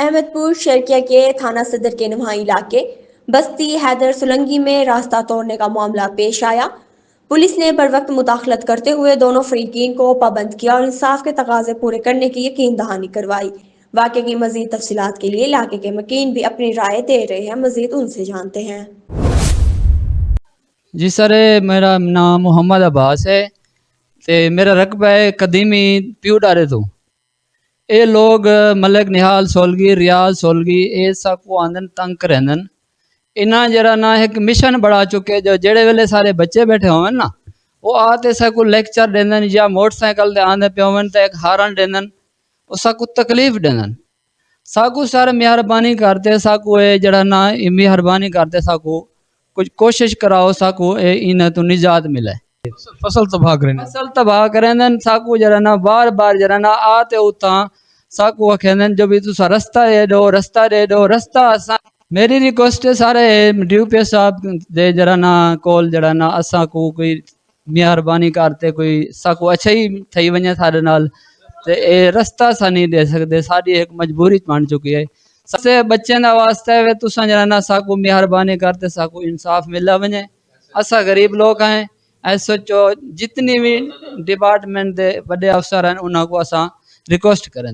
अहमदपुर शर्किया के थाना सदर के नुहा इलाके बस्ती हैदर सुलंगी में रास्ता तोड़ने का मामला पेश आया। पुलिस ने बर वक्त मुदाखलत करते हुए दोनों फरीकीन को पाबंद किया और इंसाफ के तकाजे पूरे करने की यकीन दहानी करवाई। वाक़े की मजीद तफसीलात के लिए इलाके के मकीन भी अपनी राय दे रहे हैं। मजीद उनसे जानते हैं। जी सर, मेरा नाम मोहम्मद अब्बास है ते मेरा रकबा है कदीमी प्यू डारे तो ये लोग मलक निहाल सोलगी रियाज सोलगी ये सब को आंदन तंग करंदन। इना जरा ना एक मिशन बढ़ा चुके जो जेड़े वेले सारे बच्चे बैठे होवन ना वो आते सबको लेक्चर देंदन या मोटरसाइकिल ते आंदे पे होवन ते एक हारन देंदन वो सबको तकलीफ देंदन। साकू सारे मेहरबानी करते साकू ये जरा ना मेहरबानी करते साकू कुछ कोशिश कराओ साकू इन तो निजात मिले। फसल तबाह करें। फसल तबाह करेंदन साकू जरा ना बार बार जरा ना आते उता साकू आखेंदन जो भी तुसा रास्ता दे दो रास्ता असा मेरी रिक्वेस्ट है सारे ड्यूपी साहब दे जरा ना कॉल जरा ना असा को कोई मेहरबानी करते कोई साकू अच्छा ही थई वने थारे नाल ते ए रास्ता सा नहीं दे सकते साडी एक मजबूरी बन चुकी है। सबसे बच्चे दा वास्ते वे तुसा जरा ना साकू मेहरबानी करते साकू इंसाफ मिला वने। असा गरीब लोग हैं ऐसो जो जितनी भी डिपार्टमेंट दे बड़े अफसर हैं उन्होंने को असा रिक्वेस्ट करें।